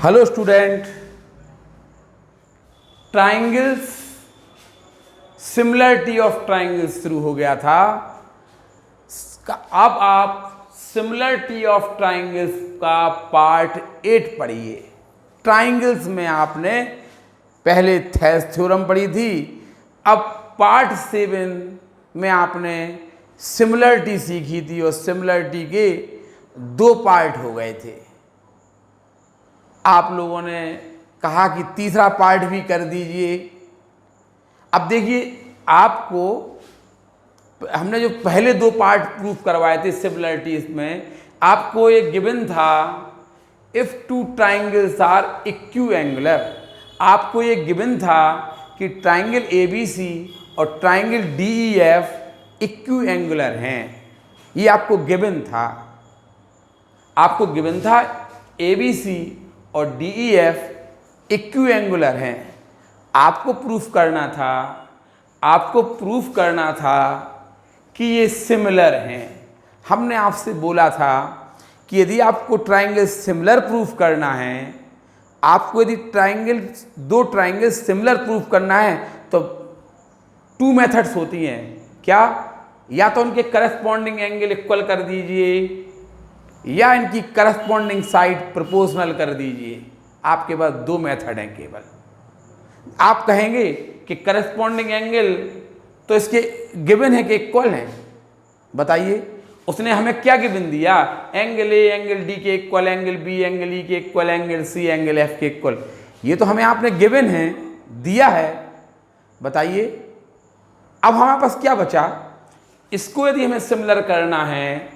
Hello student, triangles, similarity of triangles शुरू हो गया था। अब आप सिमिलरिटी ऑफ ट्राइंगल्स का पार्ट 8 पढ़िए। ट्राइंगल्स में आपने पहले थेल्स थ्योरम पढ़ी थी, अब पार्ट 7 में आपने सिमिलरिटी सीखी थी और सिमिलरिटी के 2 पार्ट हो गए थे। आप लोगों ने कहा कि तीसरा पार्ट भी कर दीजिए। अब देखिए, आपको हमने जो पहले 2 पार्ट प्रूफ करवाए थे सिमिलरिटीज में, आपको एक गिवन था इफ टू ट्राइंगल्स आर इक्विएंगुलर। आपको एक गिवन था कि ट्राइंगल ABC और ट्राइंगल DEF इक्विएंगुलर हैं। ये आपको गिवन था। आपको गिवन था ABC और DEF इक्विएंगुलर हैं। आपको प्रूफ करना था कि ये सिमिलर हैं। हमने आपसे बोला था कि यदि आपको ट्राइंगल सिमिलर प्रूफ करना है, आपको यदि दो ट्राइंगल सिमिलर प्रूफ करना है तो 2 मेथड्स होती हैं। क्या? या तो उनके करस्पॉन्डिंग एंगल इक्वल कर दीजिए या इनकी करस्पॉन्डिंग साइड प्रोपोर्शनल कर दीजिए। आपके पास 2 मेथड हैं केवल। आप कहेंगे कि करस्पॉन्डिंग एंगल तो इसके गिवन है कि इक्वल हैं। बताइए, उसने हमें क्या गिवन दिया? एंगल A एंगल D के equal, angle B angle E के equal, angle C angle F के इक्वल। ये तो हमें आपने गिवन है, दिया है। बताइए, अब हमारे पास क्या बचा? इसको यदि हमें सिमिलर करना है,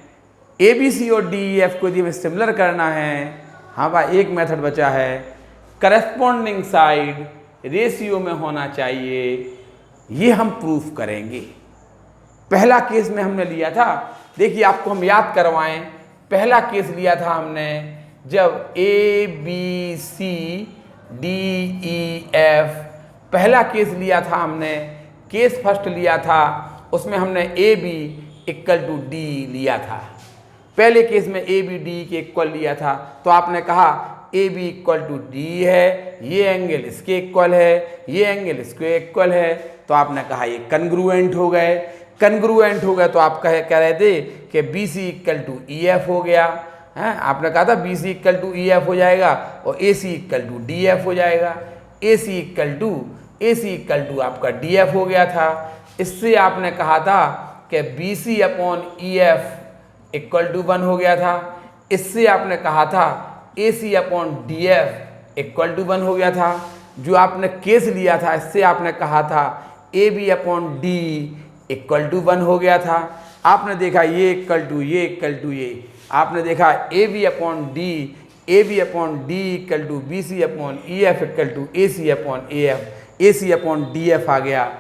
ABC और DEF को यदि हमें सिमिलर करना है, हाँ भाई, एक मेथड बचा है, करस्पॉन्डिंग साइड रेशियो में होना चाहिए। ये हम प्रूफ करेंगे। पहला केस में हमने लिया था, देखिए आपको हम याद करवाएं। पहला केस लिया था हमने जब ABC DEF, पहला केस लिया था हमने, केस फर्स्ट लिया था, उसमें हमने AB इक्वल टू D लिया था। पहले केस में AB D के इक्वल लिया था, तो आपने कहा AB इक्वल टू D है, ये एंगल इसके इक्वल है, ये एंगल इसके इक्वल है, तो आपने कहा ये कन्ग्रुएंट हो गए। कन्ग्रुएंट हो गए तो आप कह रहे थे कि BC इक्वल टू EF हो गया है। आपने कहा था BC इक्वल टू EF हो जाएगा और AC इक्वल टू DF हो जाएगा। AC इक्वल टू आपका DF हो गया था। इससे आपने कहा था कि BC upon EF equal to 1 हो गया था। इससे आपने कहा था AC upon DF equal to 1 हो गया था। जो आपने केस लिया था, इससे आपने कहा था AB upon D equal to 1 हो गया था। आपने देखा ये इक्वल टू ये, आपने देखा AB upon D equal to BC upon EF equal to AC upon AC upon DF आ गया।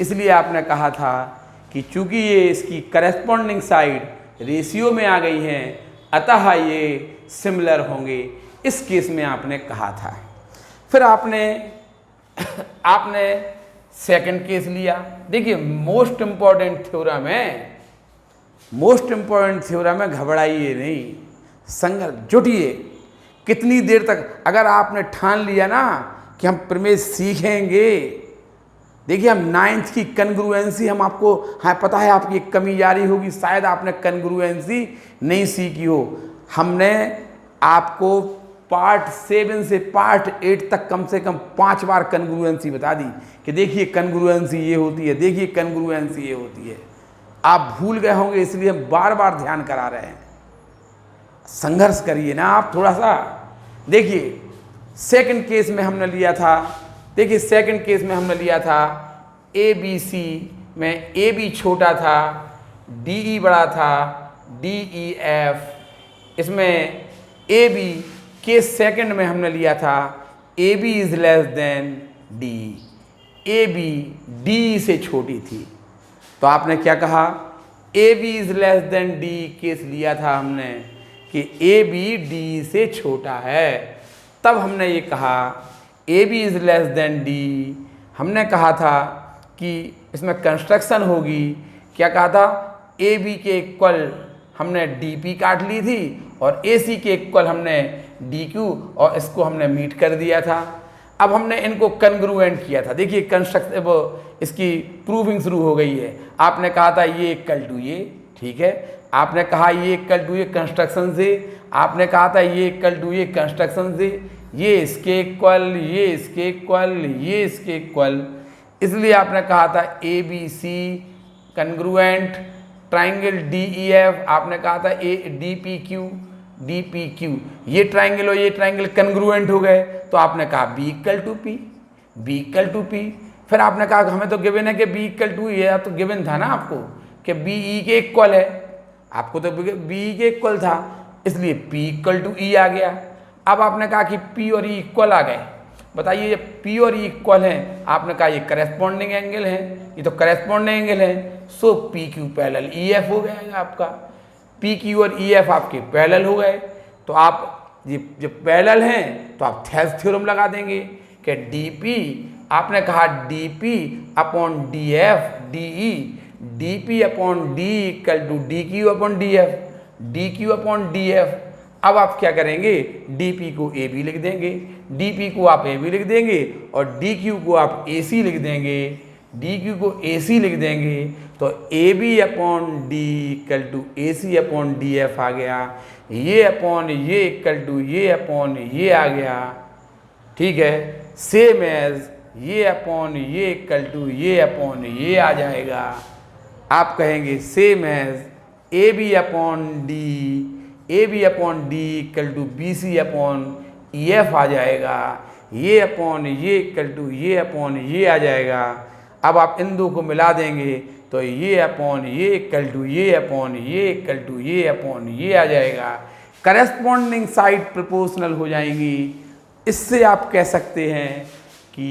इसलिए आपने कहा था कि चूंकि ये इसकी करस्पॉन्डिंग साइड रेशियो में आ गई हैं, अतः ये सिमिलर होंगे। इस केस में आपने कहा था। फिर आपने सेकंड केस लिया। देखिए, मोस्ट इंपॉर्टेंट थ्योरम है, घबराइए नहीं, संघर्ष जुटिए। कितनी देर तक अगर आपने ठान लिया ना कि हम प्रमेय सीखेंगे, देखिए हम 9th की कन्ग्रुएंसी हम आपको, हाँ पता है आपकी एक कमी जारी होगी, शायद आपने कन्ग्रुएंसी नहीं सीखी हो। हमने आपको पार्ट 7 से पार्ट 8 तक कम से कम 5 बार कन्ग्रुएंसी बता दी कि देखिए कन्ग्रुएंसी ये होती है, देखिए कन्ग्रुएंसी ये होती है। आप भूल गए होंगे, इसलिए हम बार बार ध्यान करा रहे हैं। संघर्ष करिए ना आप थोड़ा सा। देखिए सेकंड केस में हमने लिया था, ABC में AB छोटा था, DE बड़ा था, DEF। इसमें AB केस सेकंड में हमने लिया था AB is less then D, AB D से छोटी थी। तो आपने क्या कहा? AB is less then D case लिया था हमने कि AB D से छोटा है। तब हमने ये कहा AB is less then D। हमने कहा था कि इसमें कंस्ट्रक्शन होगी। क्या कहा था? AB के इक्वल हमने DP काट ली थी और AC के इक्वल हमने DQ और इसको हमने मीट कर दिया था। अब हमने इनको कन्ग्रुएंट किया था। देखिए कंस्ट्रक्ट वो इसकी प्रूविंग शुरू हो गई है। आपने कहा था ये इक्वल टू ये, ठीक है, आपने कहा ये इक्वल टू ये कंस्ट्रक्शन से, आपने कहा था ये इक्वल टू ये कंस्ट्रक्शन से, ये इसके इक्वल, ये इसके इक्वल, ये इसके इक्वल, इसलिए आपने कहा था ABC कन्ग्रुएंट, ट्राइंगल DEF आपने कहा था DPQ, ये ट्राइंगल और ये ट्राइंगल कन्ग्रुएंट हो गए, तो आपने कहा B इक्वल टू P। फिर आपने कहा हमें तो गिवन है कि B इक्वल टू, ये तो गिवन था ना आपको कि BE के इक्वल है, आपको तो BE के इक्वल था, इसलिए P इक्वल टू E आ गया। अब आपने कहा कि P और E इक्वल आ गए। बताइए ये P और E इक्वल हैं, आपने कहा ये करेस्पॉन्डिंग एंगल है, ये तो करेस्पॉन्डिंग एंगल है, सो PQ पैरेलल EF हो गया आपका। PQ और EF आपके पैरेलल हो गए, तो आप ये जब पैरेलल हैं तो आप थेल्स थ्योरम लगा देंगे कि DP, आपने कहा DP upon DF DE, DP upon D equal to DQ upon DF, DQ upon DF। अब आप क्या करेंगे, DP को AB लिख देंगे, DP को आप AB लिख देंगे और DQ को आप AC लिख देंगे, DQ को AC लिख देंगे, तो AB upon D equal to AC upon DF आ गया। ये अपॉन ये इक्वल टू ये अपॉन ये आ गया, ठीक है। सेम एज ये अपॉन ये इक्वल टू ये अपॉन ये आ जाएगा। आप कहेंगे same as AB upon D equal to BC upon EF आ जाएगा। ये अपॉन ये इक्वल टू ये अपॉन ये आ जाएगा। अब आप इन दो को मिला देंगे तो ये अपॉन ये इक्वल टू ये अपॉन ये इक्वल टू ये अपॉन ये आ जाएगा। करेस्पॉन्डिंग साइड प्रोपोर्शनल हो जाएंगी। इससे आप कह सकते हैं कि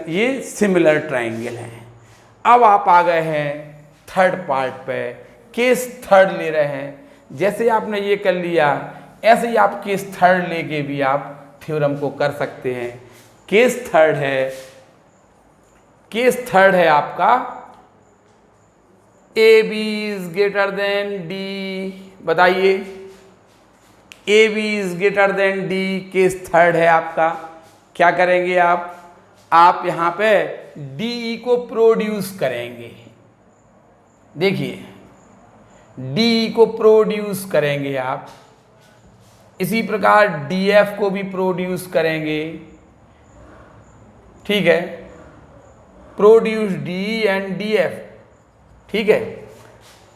ये सिमिलर ट्राइंगल हैं। अब आप आ गए हैं थर्ड पार्ट पे, केस थर्ड ले रहे हैं। जैसे आपने ये कर लिया ऐसे ही आप केस थर्ड लेके भी आप थ्योरम को कर सकते हैं। केस थर्ड है आपका AB is greater than D। बताइए AB is greater than D, case third है आपका। क्या करेंगे आप यहाँ पे DE को प्रोड्यूस करेंगे। देखिए DE को प्रोड्यूस करेंगे आप, इसी प्रकार DF को भी प्रोड्यूस करेंगे, ठीक है। प्रोड्यूस DE एंड DF, ठीक है।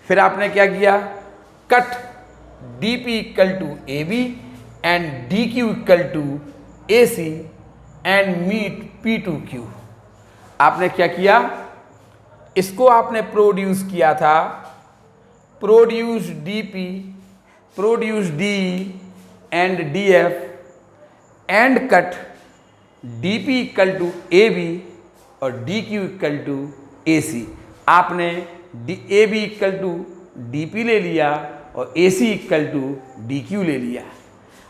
फिर आपने क्या किया, cut DP equal to AB and DQ equal to AC and meet P2Q। आपने क्या किया, इसको आपने प्रोड्यूस किया था, produce DP, produce DE and DF and cut DP equal to AB और DQ इक्वल टू AC। आपने AB इक्वल टू DP ले लिया और AC इक्वल टू DQ ले लिया।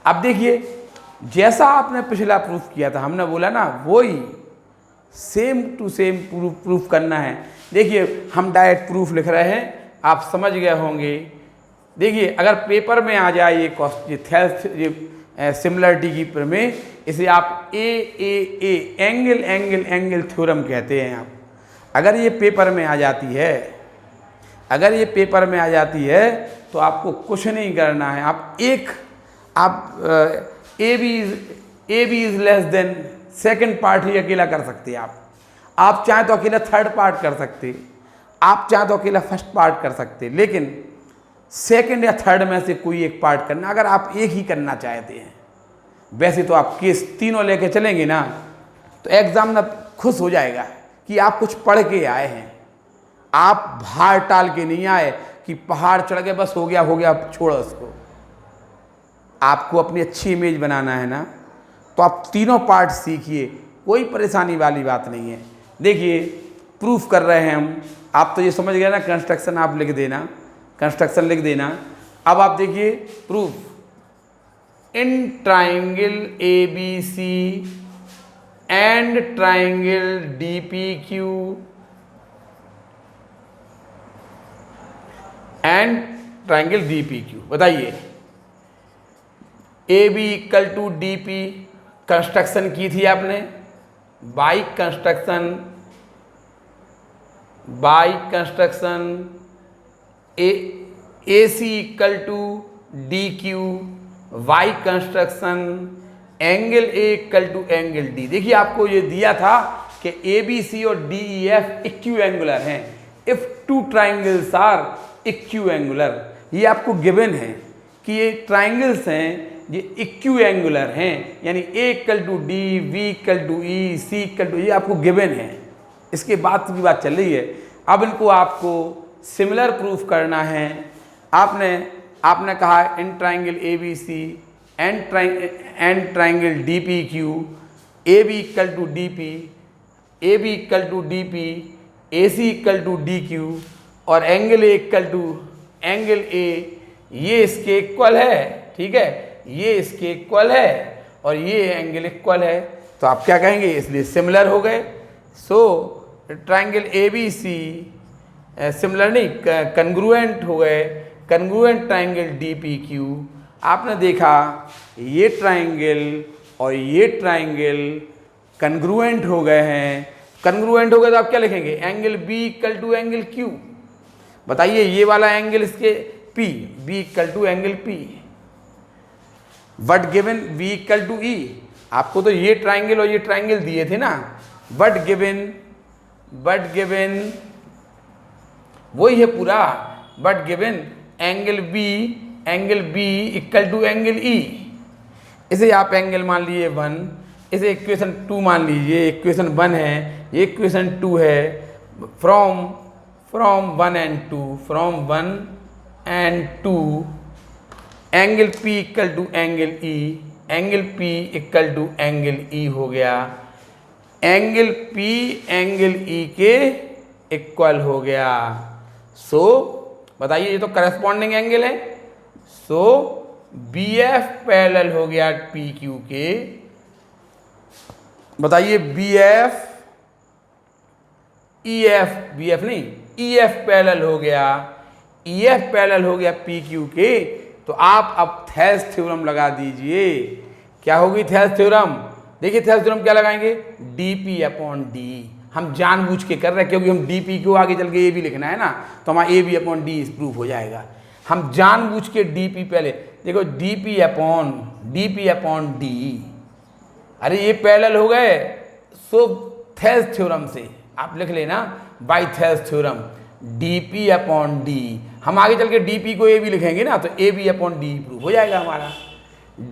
अब देखिए जैसा आपने पिछला प्रूफ किया था, हमने बोला ना वही सेम टू सेम प्रूफ करना है। देखिए हम डायरेक्ट प्रूफ लिख रहे हैं, आप समझ गए होंगे। देखिए अगर पेपर में आ जाए ये थेल्स सिमिलरिटी की प्रमेय, इसे आप ए एंगल थ्योरम कहते हैं। आप अगर ये पेपर में आ जाती है, तो आपको कुछ नहीं करना है। आप A B is less than second part ही अकेला कर सकते हैं। आप चाहे तो अकेला थर्ड पार्ट कर सकते, आप चाहे तो अकेला फर्स्ट पार्ट कर सकते, लेकिन सेकंड या थर्ड में से कोई एक पार्ट करना अगर आप एक ही करना चाहते हैं। वैसे तो आप केस तीनों लेके चलेंगे ना तो एग्जाम में खुश हो जाएगा कि आप कुछ पढ़ के आए हैं, आप भार टाल के नहीं आए कि पहाड़ चढ़ के बस हो गया छोड़ो उसको। आपको अपनी अच्छी इमेज बनाना है ना, तो आप तीनों पार्ट सीखिए, कोई परेशानी वाली बात नहीं है। देखिए प्रूफ कर रहे हैं हम, आप तो ये समझ गए ना, कंस्ट्रक्शन आप लिख देना, कंस्ट्रक्शन लिख देना। अब आप देखिए proof in triangle ABC and triangle DPQ and triangle D P Q. बताइए, A B equal to D P construction की थी आपने, by construction A C equal to D Q, by construction angle A equal to angle D. देखिए आपको ये दिया था कि ए बी सी और D E F equiangular हैं, if two triangles are equiangular. ये आपको गिवन है कि ये ट्राइंगल्स हैं, ये इक्यू एंगुलर हैं, यानी A equal to D, B equal to E, C equal to, ये आपको गिवन है। इसके बाद की बात चल रही है। अब इनको आपको सिमिलर प्रूफ करना है। आपने कहा in triangle A B C and triangle D P Q, A B equal to D P, A B equal to D P, A C equal to D Q और angle A equal to angle A, ये इसके equal है, ठीक है, ये इसके equal है और ये एंगल इक्वल है। तो आप क्या कहेंगे, इसलिए सिमिलर हो गए। So triangle A B C similar नहीं, कन्ग्रुएंट हो गए, congruent triangle D P Q. आपने देखा ये ट्राइंगल और ये ट्राइंगल कन्ग्रुएंट हो गए हैं। कन्ग्रुएंट हो गए तो आप क्या लिखेंगे, angle B equal to angle Q. बताइए ये वाला एंगल इसके P, B equal to angle P, what given B equal to E. आपको तो ये ट्राइंगल और ये ट्राइंगल दिए थे ना, वट गिवन वही है पूरा, but given angle B equal to angle E. इसे आप एंगल मान लीजिए 1, इसे इक्वेशन 2 मान लीजिए, इक्वेशन 1 है, ये इक्वेशन 2 है। From 1 and 2 angle P equal to angle E, angle P equal to angle E हो गया। एंगल P एंगल E के इक्वल हो गया। सो बताइए ये तो करस्पॉन्डिंग एंगल है। सो BF पैरेलल हो गया PQ के। बताइए BF BF नहीं, EF पैरेलल हो गया, EF पैरेलल हो गया PQ के। तो आप अब थेल्स थ्योरम लगा दीजिए। क्या होगी थेल्स थ्योरम? देखिए थेल्स थ्योरम क्या लगाएंगे, dP अपॉन D। हम जानबूझ के कर रहे हैं क्योंकि हम dP को आगे चल के AB लिखना है ना, तो हमारा AB अपॉन D प्रूफ हो जाएगा। हम जानबूझ के dP पहले देखो, dP अपॉन D। अरे ये पैरेलल हो गए, सो थेल्स थ्योरम से आप लिख लेना, by Thales theorem dP upon D। हम आगे चल के dP को AB लिखेंगे ना, तो AB अपॉन D प्रूफ हो जाएगा हमारा।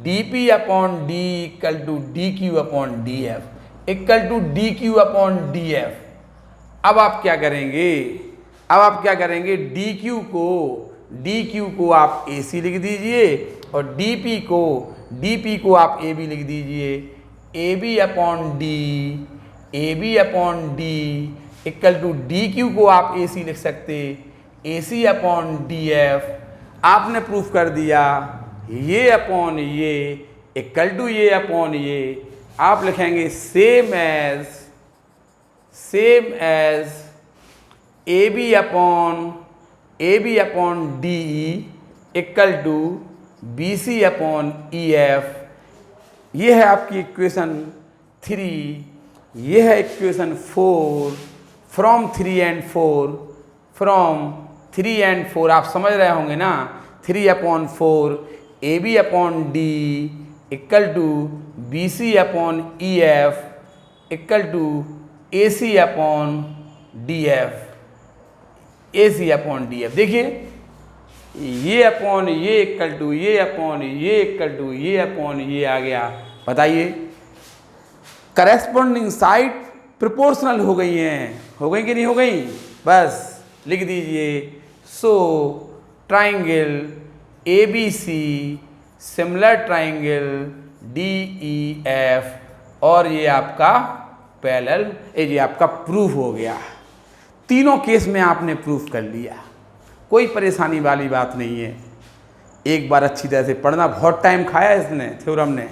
dP upon D equal to DQ upon DF equal to DQ upon DF। अब आप क्या करेंगे, DQ को आप AC लिख दीजिए और DP को आप AB लिख दीजिए। AB upon D equal to DQ को आप AC लिख सकते, AC अपॉन DF। आपने प्रूफ कर दिया ये अपॉन ये इक्वल टू ये अपॉन ये। आप लिखेंगे same as AB upon D equal to BC upon EF। ये है आपकी इक्वेशन 3, ये है इक्वेशन 4। फ्रॉम 3 एंड 4 आप समझ रहे होंगे ना, 3 upon 4 AB upon D equal to BC upon EF equal to AC upon DF। देखिए ये अपॉन ये इक्वल टू ये अपॉन ये इक्वल टू ये अपॉन ये आ गया। बताइए करेस्पॉन्डिंग साइड प्रोपोर्शनल हो गई कि नहीं हो गई? बस लिख दीजिए। So triangle ABC similar triangle DEF और ये आपका पैरेलल, ये आपका प्रूफ हो गया। तीनों केस में आपने प्रूफ कर लिया, कोई परेशानी वाली बात नहीं है। एक बार अच्छी तरह से पढ़ना, बहुत टाइम खाया इसने थ्योरम ने,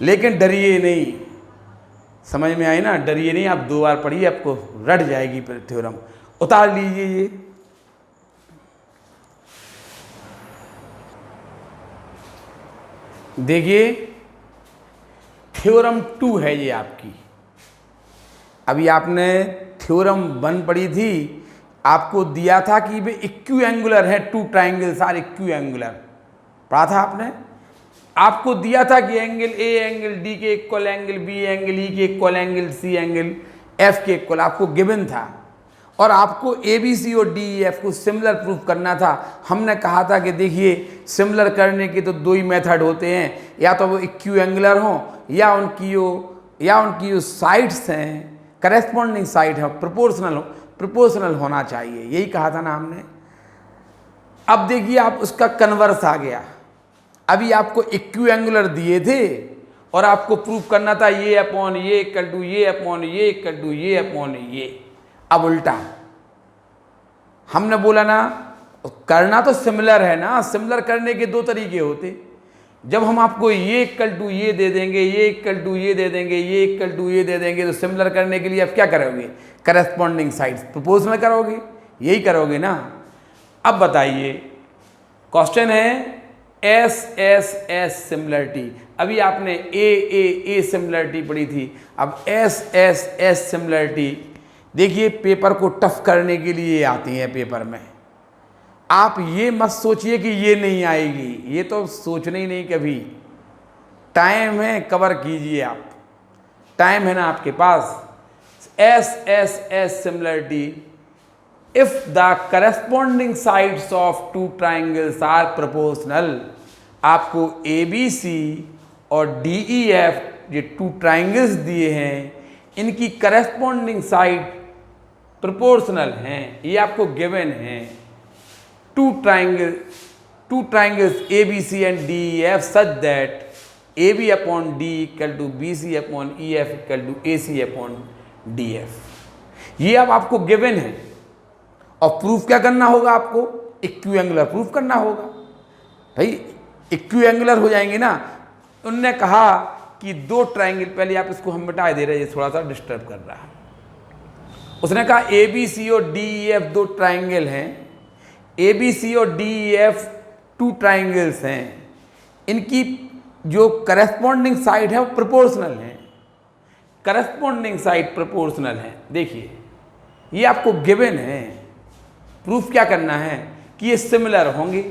लेकिन डरिए नहीं। समझ में आई ना, डरिए नहीं। आप 2 बार पढ़िए, आपको रट जाएगी थ्योरम। उतार लीजिए ये। देखिए थ्योरम 2 है ये आपकी। अभी आपने थ्योरम 1 पढ़ी थी, आपको दिया था कि वे इक्यू एंगुलर है, two triangles are equiangular, पढ़ा था आपने। आपको दिया था कि एंगल ए एंगल डी के equal, angle B angle E के equal, angle C angle F के इक्वल, आपको गिवन था। और आपको ए बी सी और डी ई एफ को सिमिलर प्रूफ करना था। हमने कहा था कि देखिए सिमिलर करने के तो दो ही मेथड होते हैं, या तो वो इक्यू एंगुलर हों या उनकी जो साइड्स हैं, करेस्पॉन्डिंग साइड है, प्रोपोर्शनल होना चाहिए, यही कहा था ना हमने। अब देखिए आप उसका कन्वर्स आ गया। अभी आपको इक्यू एंगुलर दिए थे और आपको प्रूफ करना था ये अपॉन ये इक्वल टू ये अपॉन ये इक्वल टू ये अपॉन ये। अब उल्टा हमने बोला ना, करना तो सिमिलर है ना, सिमिलर करने के दो तरीके होते। जब हम आपको ये इक्वल टू ये दे देंगे, ये इक्वल टू ये दे देंगे, ये इक्वल टू ये दे देंगे, तो सिमिलर करने के लिए आप क्या करोगे? करेस्पॉन्डिंग साइड्स प्रोपोर्शनल करोगे, यही करोगे ना। अब बताइए, क्वेश्चन है एस एस एस सिमिलरिटी। अभी आपने ए सिमिलरिटी पढ़ी थी, अब एस एस एस सिमिलरिटी। देखिए पेपर को टफ करने के लिए आती है पेपर में। आप ये मत सोचिए कि ये नहीं आएगी, ये तो सोचना ही नहीं कभी। टाइम है, कवर कीजिए आप, टाइम है ना आपके पास। S S S similarity, if the corresponding sides of two triangles are proportional. आपको ए बी सी और डी ई एफ ये टू ट्राइंगल्स दिए हैं, इनकी करस्पॉन्डिंग साइड प्रोपोर्शनल हैं, ये आपको गिवन है। Two triangles A B C and D E F such that A B upon D equal to B C upon E F equal to A C upon D F. ये अब आपको given है और proof क्या करना होगा? आपको इक्यू angular proof करना होगा। भाई इक्यू एंगुलर हो जाएंगे ना। उनने कहा कि दो ट्राइंगल, पहले आप इसको हम मिटा दे रहे हैं, ये थोड़ा सा डिस्टर्ब कर रहा है। उसने कहा ए बी सी और डी ई एफ दो ट्राइंगल हैं, ए बी सी और D E F two triangles हैं, इनकी जो करस्पॉन्डिंग साइड है वो प्रोपोर्शनल है। करस्पॉन्डिंग साइड प्रोपोर्शनल है। देखिए ये आपको गिवन है, प्रूफ क्या करना है कि ये सिमिलर होंगे,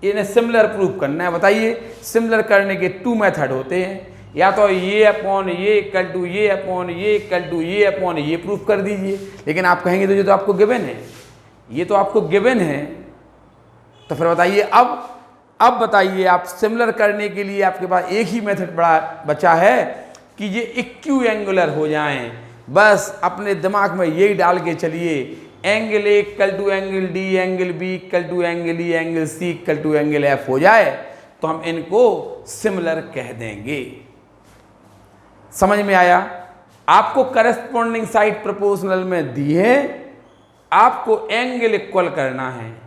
इन्हें सिमिलर प्रूफ करना है। बताइए सिमिलर करने के टू मेथड होते हैं, या तो ये अपॉन ये इक्वल टू ये अपॉन ये इक्वल टू ये अपॉन ये प्रूफ कर दीजिए। लेकिन आप कहेंगे तो ये तो आपको गिवन है, ये तो आपको गिवन है, तो फिर बताइए अब बताइए आप सिमिलर करने के लिए आपके पास एक ही मेथड बचा है कि ये इक्यू एंगुलर हो जाएं। बस अपने दिमाग में यही डाल के चलिए, angle A equal to angle D, angle B equal to angle E, angle C equal to angle F हो जाए तो हम इनको सिमिलर कह देंगे। समझ में आया? आपको करस्पॉन्डिंग साइड प्रोपोर्शनल में दी है, आपको एंगल इक्वल करना है।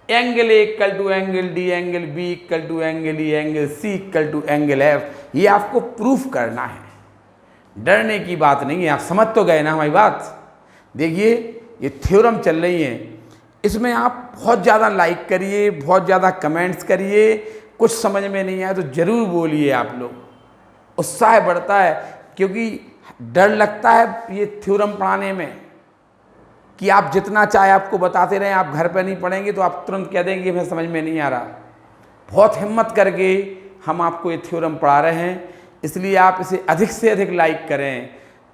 Angle A equal to angle D, angle B equal to angle E, angle C equal to angle F, ये आपको प्रूफ करना है। डरने की बात नहीं है। आप समझ तो गए ना हमारी बात? देखिए ये थ्योरम चल रही है, इसमें आप बहुत ज़्यादा लाइक करिए, बहुत ज़्यादा कमेंट्स करिए। कुछ समझ में नहीं आया तो ज़रूर बोलिए, आप लोग उत्साह बढ़ता है, क्योंकि डर लगता है ये थ्योरम पढ़ाने में कि आप जितना चाहे आपको बताते रहें, आप घर पे नहीं पढ़ेंगे तो आप तुरंत कह देंगे हमें समझ में नहीं आ रहा। बहुत हिम्मत करके हम आपको ये थ्योरम पढ़ा रहे हैं, इसलिए आप इसे अधिक से अधिक लाइक करें,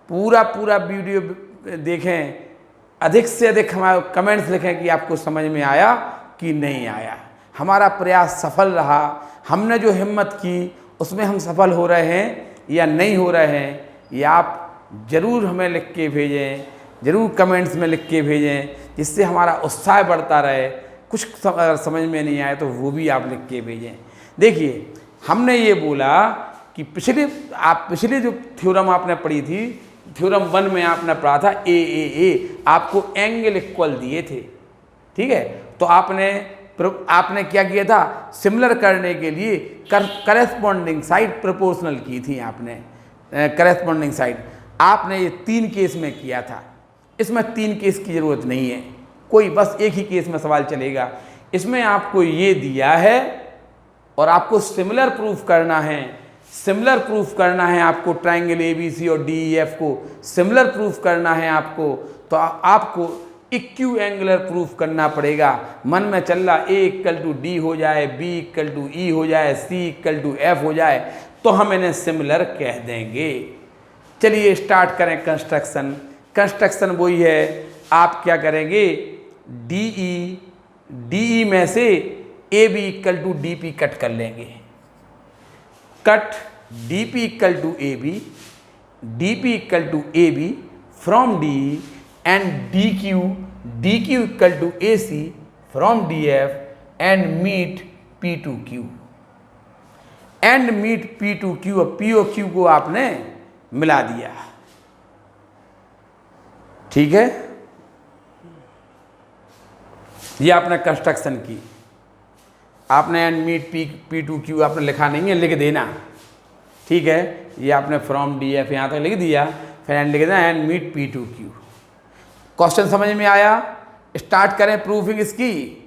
पूरा वीडियो देखें, अधिक से अधिक हमारे कमेंट्स लिखें कि आपको समझ में आया कि नहीं आया। हमारा प्रयास सफल रहा, हमने जो हिम्मत की उसमें हम सफल हो रहे हैं या नहीं हो रहे हैं, ये आप ज़रूर हमें लिख के भेजें, ज़रूर कमेंट्स में लिख के भेजें, जिससे हमारा उत्साह बढ़ता रहे। कुछ अगर समझ में नहीं आए तो वो भी आप लिख के भेजें। देखिए हमने ये बोला कि पिछले जो थ्योरम आपने पढ़ी थी, थ्योरम 1 में आपने पढ़ा था ए, आपको एंगल इक्वल दिए थे, ठीक है। तो आपने क्या किया था? सिमिलर करने के लिए करस्पॉन्डिंग साइड प्रोपोर्शनल की थी आपने। करस्पॉन्डिंग साइड आपने ये 3 केस में किया था। इसमें 3 केस की ज़रूरत नहीं है, कोई बस एक ही केस में सवाल चलेगा। इसमें आपको ये दिया है और आपको सिमिलर प्रूफ करना है, सिमिलर प्रूफ करना है आपको ट्राइंगल ABC और DEF को सिमिलर प्रूफ करना है आपको, तो आपको इक्यू एंगुलर प्रूफ करना पड़ेगा। मन में चल रहा A इक्वल टू D हो जाए, B इक्वल टू E हो जाए, C इक्वल टू F हो जाए, तो हम इन्हें सिमिलर कह देंगे। चलिए स्टार्ट करें कंस्ट्रक्शन। कंस्ट्रक्शन वही है, आप क्या करेंगे, DE में से AB equal to DP cut कर लेंगे। Cut DP equal to AB, DP equal to AB from DE and DQ equal to AC from DF and meet P2Q and meet P2Q। और P और Q को आपने मिला दिया, ठीक है। ये आपने कंस्ट्रक्शन की, आपने एंड मीट P2Q आपने लिखा नहीं है, लिख देना, ठीक है। ये आपने फ्रॉम DF यहाँ तक लिख दिया, फिर एंड लिख देना एंड मीट P2Q। क्वेश्चन समझ में आया? स्टार्ट करें प्रूफिंग इसकी।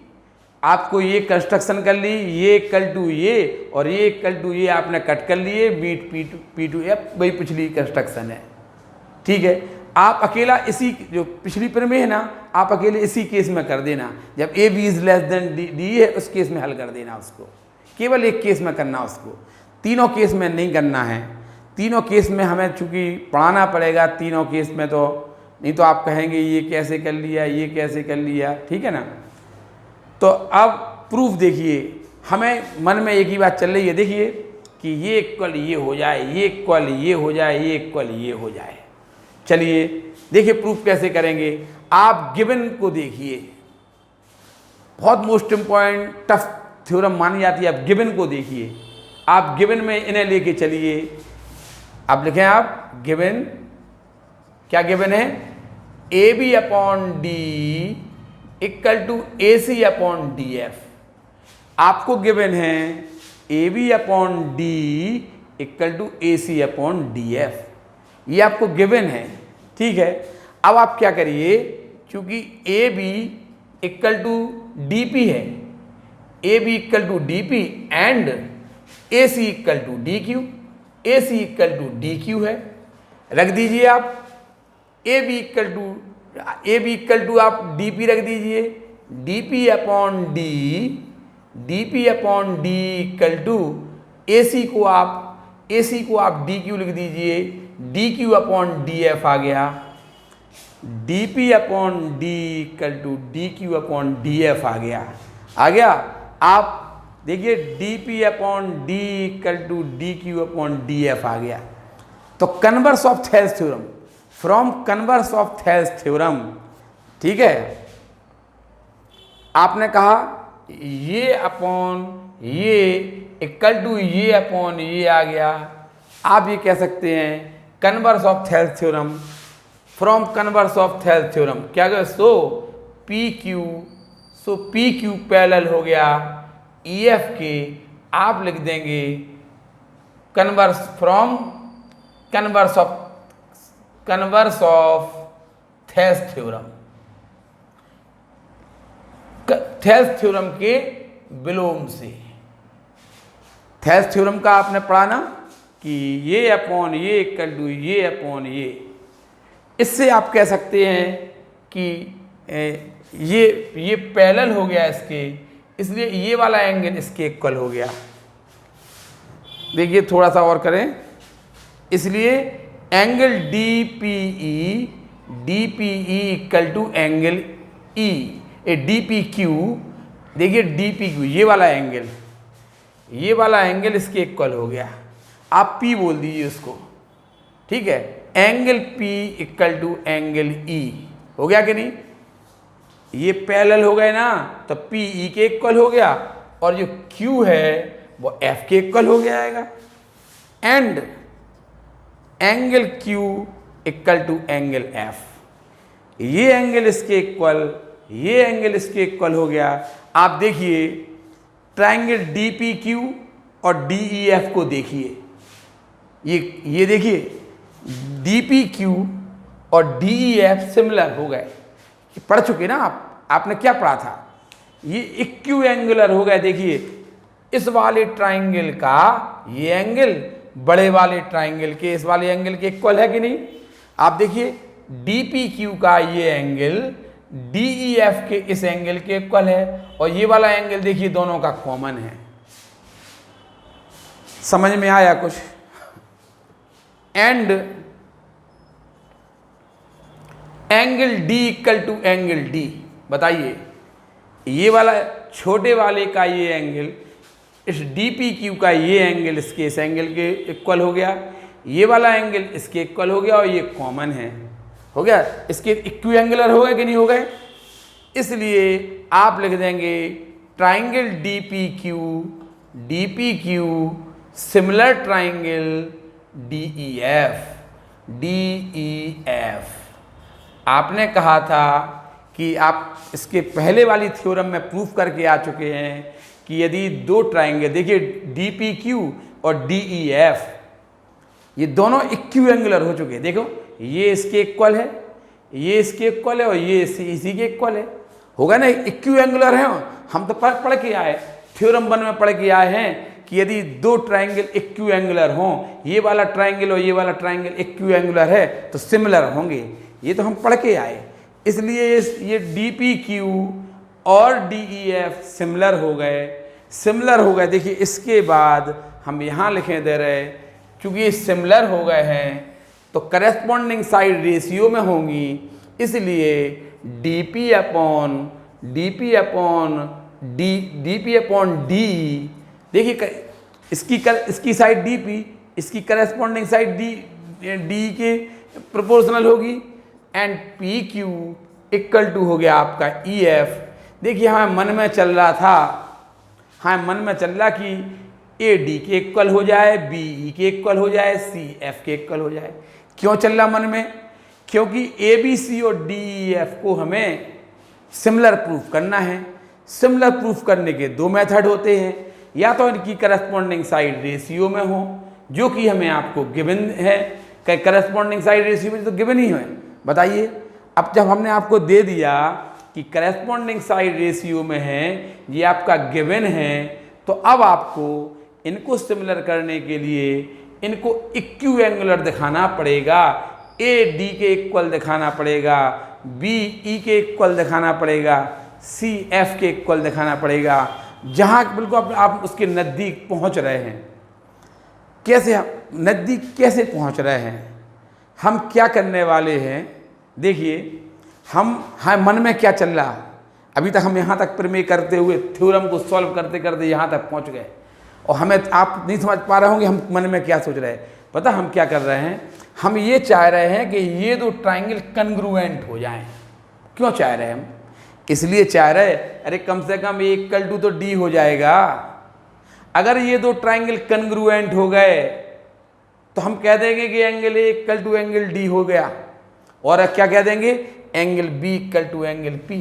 आपको ये कंस्ट्रक्शन कर ली, ये इक्वल टू ये और ये इक्वल टू ये आपने कट कर लिए, मीट P2F, वही पिछली कंस्ट्रक्शन है, ठीक है। आप अकेला इसी जो पिछली पर में है ना, आप अकेले इसी केस में कर देना, जब AB is less then D है उस केस में हल कर देना उसको, केवल एक केस में करना उसको, तीनों केस में नहीं करना है। तीनों केस में हमें चूँकि पढ़ाना पड़ेगा तीनों केस में, तो नहीं तो आप कहेंगे ये कैसे कर लिया, ये कैसे कर लिया, ठीक है ना। तो अब प्रूफ देखिए, हमें मन में एक ही बात चल रही है, देखिए कि ये इक्वल ये हो जाए, ये इक्वल ये हो जाए, ये इक्वल ये हो जाए। चलिए देखिए प्रूफ कैसे करेंगे। आप गिवन को देखिए, बहुत मोस्ट इम्पॉर्टेंट टफ थ्योरम मानी जाती है। आप गिवन को देखिए, आप गिवन में इन्हें लेके चलिए। आप लिखें, आप गिवन, क्या गिवन है, AB upon D equal to AC upon DF। आपको गिवन है AB upon D equal to AC upon DF, ये आपको गिवन है, ठीक है। अब आप क्या करिए, क्योंकि AB इक्वल टू DP है, AB equal to DP and AC equal to DQ, AC equal to DQ है, रख दीजिए आप। AB इक्वल टू आप DP रख दीजिए, DP upon D equal to AC को आप DQ लिख दीजिए, DQ अपॉन DF आ गया, DP upon D equal to DQ upon DF आ गया। आप देखिए DP upon D equal to DQ upon DF आ गया। तो converse of Thales theorem, from converse of Thales theorem, ठीक है। आपने कहा ये अपॉन ये इक्वल टू ये अपॉन ये आ गया। आप ये कह सकते हैं converse of Thales theorem, from converse of Thales theorem क्या कहें, सो PQ पैरेलल हो गया EF के, आप लिख देंगे converse from converse of Thales theorem, Thales theorem के विलोम से। थेल्स थ्योरम का आपने पढ़ा ना कि ये अपॉन ये इक्वल टू ये अपॉन ये। इससे आप कह सकते हैं कि ये पैरेलल हो गया इसके, इसलिए ये वाला एंगल इसके इक्वल हो गया। देखिए थोड़ा सा और करें, इसलिए angle DPE equal to angle DPQ, देखिए DPQ ये वाला एंगल इसके इक्वल हो गया। आप P बोल दीजिए उसको, ठीक है। Angle P equal to angle E हो गया कि नहीं, ये पैरेलल हो गए ना, तो P E के इक्वल हो गया और जो Q है वो F के इक्वल हो गया आएगा। And angle Q equal to angle F, ये एंगल इसके इक्वल, ये एंगल इसके इक्वल हो गया। आप देखिए ट्रायंगल DPQ और DEF को देखिए, ये देखिए DPQ और DEF सिमिलर हो गए, पढ़ चुके ना आपने क्या पढ़ा था, ये इक्विएंगुलर हो गए। देखिए इस वाले ट्राइंगल का ये एंगल बड़े वाले ट्राइंगल के इस वाले एंगल के इक्वल है कि नहीं। आप देखिए DPQ का ये एंगल DEF के इस एंगल के इक्वल है और ये वाला एंगल देखिए दोनों का कॉमन है। समझ में आया कुछ। And angle D equal to angle D, बताइए ये वाला छोटे वाले का ये एंगल इस DPQ का ये एंगल इसके इस एंगल के इक्वल हो गया, ये वाला एंगल इसके इक्वल हो गया और ये कॉमन है, हो गया, इसके इक्विएंगुलर हो गए कि नहीं हो गए। इसलिए आप लिख देंगे triangle DPQ similar triangle DEF। आपने कहा था कि आप इसके पहले वाली थ्योरम में प्रूफ करके आ चुके हैं कि यदि दो ट्राइंगल, देखिए DPQ और DEF ये दोनों इक्विएंगुलर हो चुके हैं। देखो ये इसके इक्वल है, ये इसके इक्वल है और ये इसी के इक्वल है, होगा ना, इक्विएंगुलर है। हम तो पढ़ के आए, थ्योरम 1 में पढ़ के आए हैं कि यदि दो ट्राइंगल इक्विएंगुलर हों, ये वाला ट्राइंगल और ये वाला ट्राइंगल इक्विएंगुलर है तो सिमिलर होंगे, ये तो हम पढ़ के आए। इसलिए ये DPQ और DEF सिमिलर हो गए। देखिए इसके बाद हम यहाँ लिखे दे रहे, क्योंकि ये सिमिलर हो गए हैं तो करेस्पॉन्डिंग साइड रेशियो में होंगी, इसलिए DP अपॉन D, देखिए इसकी साइड DP, इसकी करेस्पॉन्डिंग साइड D के प्रोपोर्शनल होगी, एंड PQ इक्वल टू हो गया आपका EF। देखिए हमें मन में चल रहा कि AD के इक्वल हो जाए, BE के इक्वल हो जाए, CF के इक्वल हो जाए। क्यों चल रहा मन में? क्योंकि ABC और DEF को हमें सिमिलर प्रूफ करना है। सिमिलर प्रूफ करने के दो मेथड होते हैं, या तो इनकी करस्पॉन्डिंग साइड रेशियो में हो, जो कि हमें आपको गिवन है, करस्पॉन्डिंग साइड रेशियो में तो गिवन ही है। बताइए, अब जब हमने आपको दे दिया कि करस्पॉन्डिंग साइड रेशियो में है, ये आपका गिवन है, तो अब आपको इनको सिमिलर करने के लिए इनको इक्विएंगुलर दिखाना पड़ेगा। AD के इक्वल दिखाना पड़ेगा, BE के इक्वल दिखाना पड़ेगा, CF के इक्वल दिखाना पड़ेगा, जहाँ बिल्कुल आप उसके नज़दीक पहुँच रहे हैं। कैसे नज़दीक कैसे पहुँच रहे हैं? हम क्या करने वाले हैं, देखिए हम मन में क्या चल रहा। अभी तक हम यहाँ तक प्रमेय करते हुए थ्योरम को सॉल्व करते करते यहाँ तक पहुँच गए, और हमें आप नहीं समझ पा रहे होंगे हम मन में क्या सोच रहे हैं। पता हम क्या कर रहे हैं? हम ये चाह रहे हैं कि ये दो ट्राइंगल कन्ग्रुएंट हो जाएं। क्यों चाह रहे हैं हम? इसलिए चाह रहे, अरे कम से कम A इक्वल टू तो D हो जाएगा। अगर ये दो ट्राइंगल कन्ग्रुएंट हो गए तो हम कह देंगे कि angle A equal to angle D हो गया, और क्या कह देंगे? Angle B equal to angle P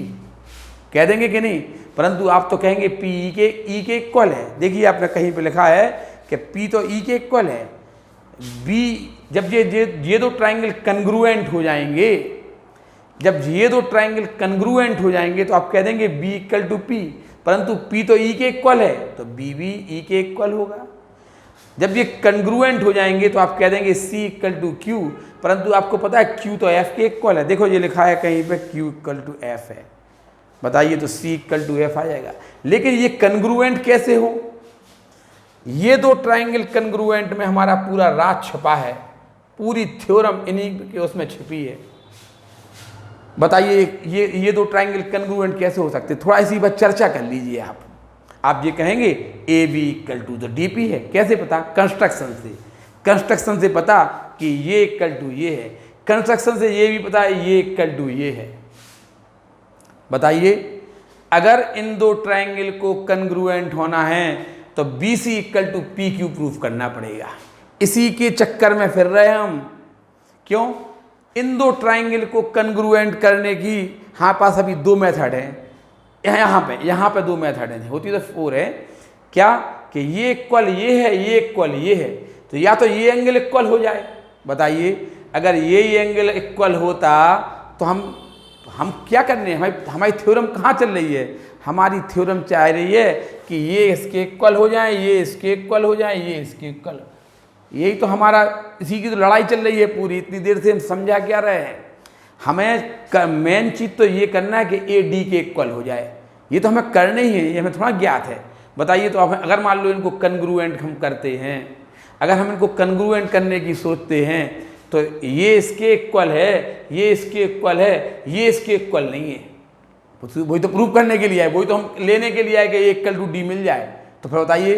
कह देंगे कि नहीं? परंतु आप तो कहेंगे P E के इक्वल है। देखिए आपने कहीं पे लिखा है कि P तो E के इक्वल है, B जब ये दो ट्राइंगल कन्ग्रुएंट हो जाएंगे, जब ये दो ट्राइंगल कन्ग्रुएंट हो जाएंगे तो आप कह देंगे B इक्वल टू P, परंतु P तो E के इक्वल है तो B भी E के इक्वल होगा। जब ये कन्ग्रुएंट हो जाएंगे तो आप कह देंगे C इक्वल टू Q, परंतु आपको पता है Q तो F के इक्वल है। देखो ये लिखा है कहीं पे Q इक्वल टू F है, बताइए तो C इक्वल टू F आ जाएगा। लेकिन ये कन्ग्रुएंट कैसे हो? ये दो ट्राइंगल कन्ग्रुएंट में हमारा पूरा राज छिपा है, पूरी थ्योरम इन्हीं के उसमें छिपी है। बताइए ये दो ट्राइंगल कन्ग्रुएंट कैसे हो सकते? थोड़ा इसी पर चर्चा कर लीजिए। आप ये कहेंगे AB इक्वल टू तो DP है। कैसे पता? कंस्ट्रक्शन से पता कि ये इक्वल टू ये है। कंस्ट्रक्शन से ये भी पता है ये इक्वल टू ये है। बताइए, अगर इन दो ट्राइंगल को कन्ग्रुएंट होना है तो BC equal to PQ proof करना पड़ेगा। इसी के चक्कर में फिर रहे हम। क्यों? इन दो ट्राइंगल को कन्ग्रुएंट करने की हमारे पास अभी दो मेथड हैं। यहाँ पे दो मेथड हैं, होती तो 4 है। क्या कि ये इक्वल ये है, ये इक्वल ये है, तो या तो ये एंगल इक्वल हो जाए। बताइए, अगर ये एंगल इक्वल होता तो तो हम क्या करने हैं, हमारी थ्योरम कहाँ चल रही है? हमारी थ्योरम चाह रही है कि ये इसके इक्वल हो जाए, ये इसके इक्वल हो जाए, ये इसके इक्वल। यही तो हमारा, इसी की तो लड़ाई चल रही है पूरी। इतनी देर से हम समझा क्या रहे हैं? हमें मेन चीज़ तो ये करना है कि ए डी के इक्वल हो जाए। ये तो हमें करना ही है, ये हमें थोड़ा ज्ञात है। बताइए, तो अगर मान लो इनको कन्ग्रुएंट हम करते हैं, अगर हम इनको कन्ग्रुएंट करने की सोचते हैं तो ये इसके इक्वल है, ये इसके इक्वल है, ये इसके इक्वल नहीं है। वही तो प्रूव करने के लिए है, वही तो हम लेने के लिए है कि ए इक्वल टू डी मिल जाए। तो फिर बताइए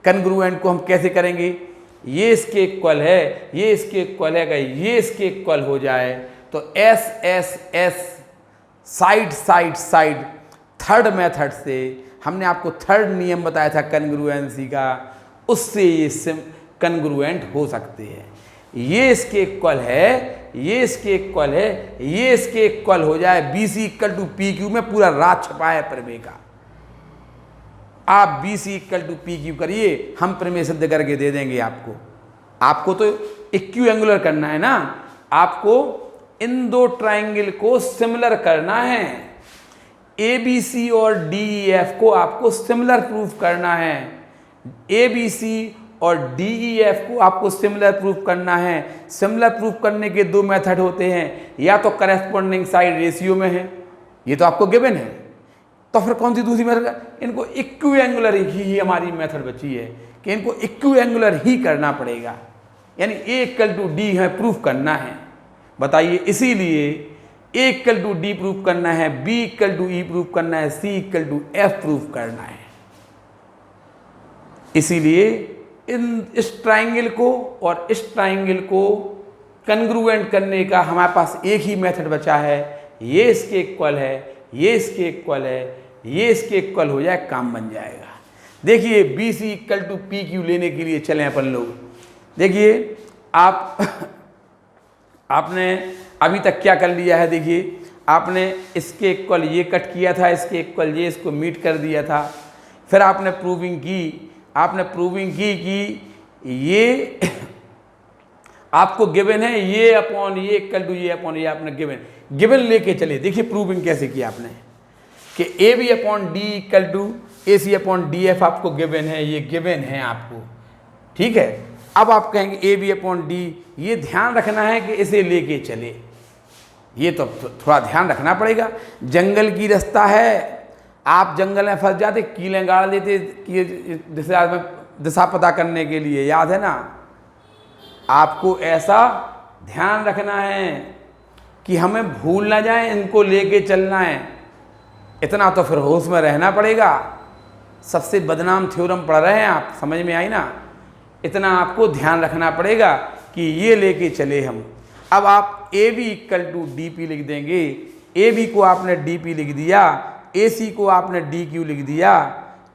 कन्ग्रुएंट को हम कैसे करेंगे? ये इसके इक्वल है, ये इसके इक्वल है, ये इसके इक्वल हो जाए तो S S S side side side third method से, हमने आपको थर्ड नियम बताया था कन्ग्रुएंसी का, उससे ये कन्ग्रुएंट हो सकते हैं। ये इसके इक्वल है, ये इसके इक्वल है, ये इसके इक्वल हो जाए, B C equal to P Q में पूरा राज छपा है प्रमेय का। आप B C equal to P Q करिए, हम प्रमेय सिद्ध करके दे देंगे आपको। आपको तो इक्यू एंगुलर करना है ना, आपको इन दो ट्राइंगल को सिमिलर करना है। ए बी सी और डी ई एफ को आपको सिमिलर प्रूफ करना है। ए बी सी और डी ई एफ को आपको सिमिलर प्रूफ करना है। सिमिलर प्रूफ करने के दो मेथड होते हैं, या तो करेस्पॉन्डिंग साइड रेशियो में है, ये तो आपको गिवन है। तो फिर कौन सी दूसरी मेथड? इनको इक्यू एंगुलर ही हमारी मेथड बची है कि इनको इक्यू एंगुलर ही करना पड़ेगा, यानी ए इक्वल टू डी है प्रूफ करना है। बताइए, इसीलिए A equal to D proof करना है, B equal to E proof करना है, C equal to F proof करना है। इसीलिए इस ट्राइंगल को और इस ट्राइंगल को कन्ग्रुएंट करने का हमारे पास एक ही मेथड बचा है। ये इसके इक्वल है, ये इसके इक्वल है, ये इसके इक्वल हो जाए, काम बन जाएगा। देखिए, B C equal to P Q लेने के लिए चलें अपन लोग। देखिए, आपने अभी तक क्या कर लिया है? देखिए, आपने इसके इक्वल ये कट किया था, इसके इक्वल ये, इसको मीट कर दिया था। फिर आपने प्रूविंग की, आपने प्रूविंग की कि ये आपको गिवन है, ये अपॉन ये इक्वल टू ये अपॉन ये, आपने गिवन लेके चले। देखिए प्रूविंग कैसे किया आपने कि A B upon D equal to A C upon D F आपको गिवन है, ये गिवन है आपको, ठीक है। अब आप कहेंगे ए बी अपॉन डी, ये ध्यान रखना है कि इसे लेके चले, ये तो थोड़ा ध्यान रखना पड़ेगा। जंगल की रास्ता है, आप जंगल में फंस जाते, कीलें गाड़ देते दिशा पता करने के लिए, याद है ना? आपको ऐसा ध्यान रखना है कि हमें भूल ना जाए, इनको लेके चलना है। इतना तो फिर होश में रहना पड़ेगा। सबसे बदनाम थ्योरम पढ़ रहे हैं आप, समझ में आई ना? इतना आपको ध्यान रखना पड़ेगा कि ये लेके चले हम। अब आप A B equal to D P लिख देंगे, ए बी को आपने डी पी लिख दिया, ए सी को आपने डी क्यू लिख दिया,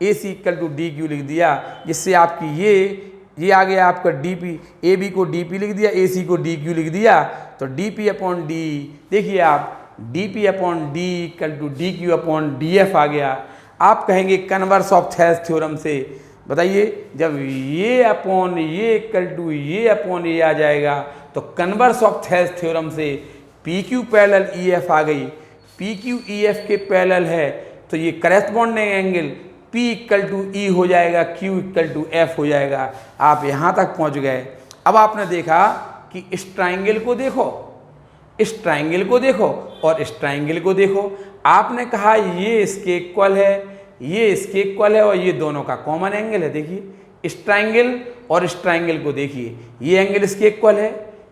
ए C equal to D Q लिख दिया, जिससे आपकी ये आ गया आपका डी पी। ए बी को डी पी लिख दिया, ए सी को डी क्यू लिख दिया, तो डी पी अपॉन डी, देखिए आप D P upon D equal to D Q upon D F आ गया। आप कहेंगे कन्वर्स ऑफ थेल्स थ्योरम से, बताइए जब ये अपॉन ये इक्वल टू ये अपॉन ये आ जाएगा तो कन्वर्स ऑफ थेल्स थ्योरम से P Q parallel E F आ गई। पी क्यू ई एफ के पैरेलल है तो ये corresponding angle P equal to E हो जाएगा, Q इक्वल टू एफ हो जाएगा। आप यहाँ तक पहुँच गए। अब आपने देखा कि इस ट्राइंगल को देखो, इस ट्राइंगल को देखो और इस ट्राइंगल को देखो। आपने कहा ये इसके इक्वल है, ये इसके इक्वल है और ये दोनों का कॉमन एंगल है। देखिए इस ट्राइंगल और इस ट्राइंगल को देखिए, ये एंगल इसके इक्वल है,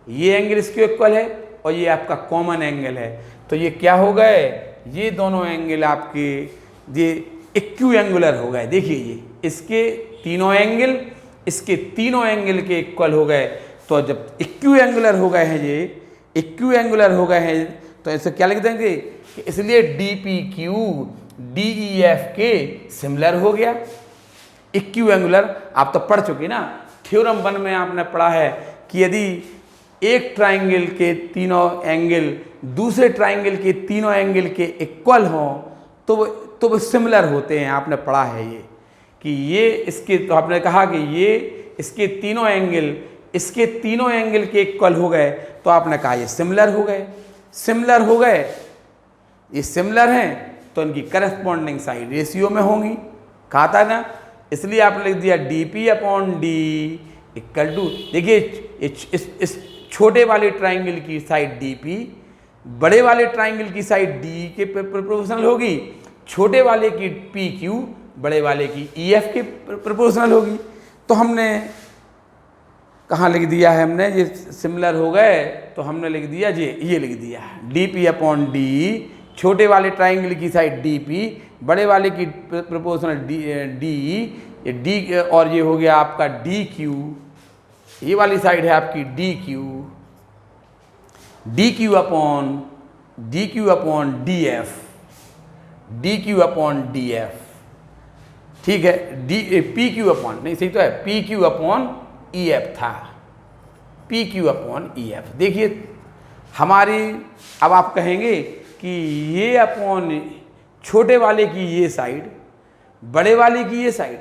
ये एंगल इसके इक्वल है और ये आपका कॉमन एंगल है। तो ये क्या हो गए? ये दोनों एंगल आपके ये इक्यू एंगुलर हो गए। देखिए ये इसके तीनों एंगल इसके तीनों एंगल के इक्वल हो गए। तो जब इक्यू एंगुलर हो गए हैं, ये इक्यू एंगुलर हो गए हैं, तो इसे क्या लिख देंगे कि इसलिए D P Q D E F के सिमिलर हो गया। इक्यू एंगुलर आप तो पढ़ चुके ना, थ्योरम 1 में आपने पढ़ा है कि यदि एक ट्राइंगल के तीनों एंगल दूसरे ट्राइंगल के तीनों एंगल के इक्वल हों तो वो सिमिलर होते हैं। आपने पढ़ा है ये कि ये इसके, तो आपने कहा कि ये इसके तीनों एंगल इसके तीनों एंगल के इक्वल हो गए, तो आपने कहा ये सिमिलर हो गए। सिमिलर हो गए ये सिमिलर हैं तो इनकी करस्पॉन्डिंग साइड रेशियो में होंगी, कहा था ना। इसलिए आपने लिख दिया dp/d इक्वल टू, देखिए इस छोटे वाले ट्राइंगल की साइड dp बड़े वाले ट्राइंगल की साइड d के प्रोपोर्शनल होगी, छोटे वाले की pq बड़े वाले की ef के प्रोपोर्शनल होगी। तो हमने कहाँ लिख दिया है, हमने ये सिमिलर हो गए तो हमने लिख दिया ये लिख दिया dp/d, छोटे वाले ट्राइंगल की साइड dp बड़े वाले की प्रोपोर्शनल d, ये d और ये हो गया आपका dq, ये वाली साइड है आपकी dq/df, ठीक है, pq/ नहीं सही तो है, pq/ef था, pq/ef। देखिए हमारी, अब आप कहेंगे कि ये अपॉन छोटे वाले की ये साइड, बड़े वाले की ये साइड,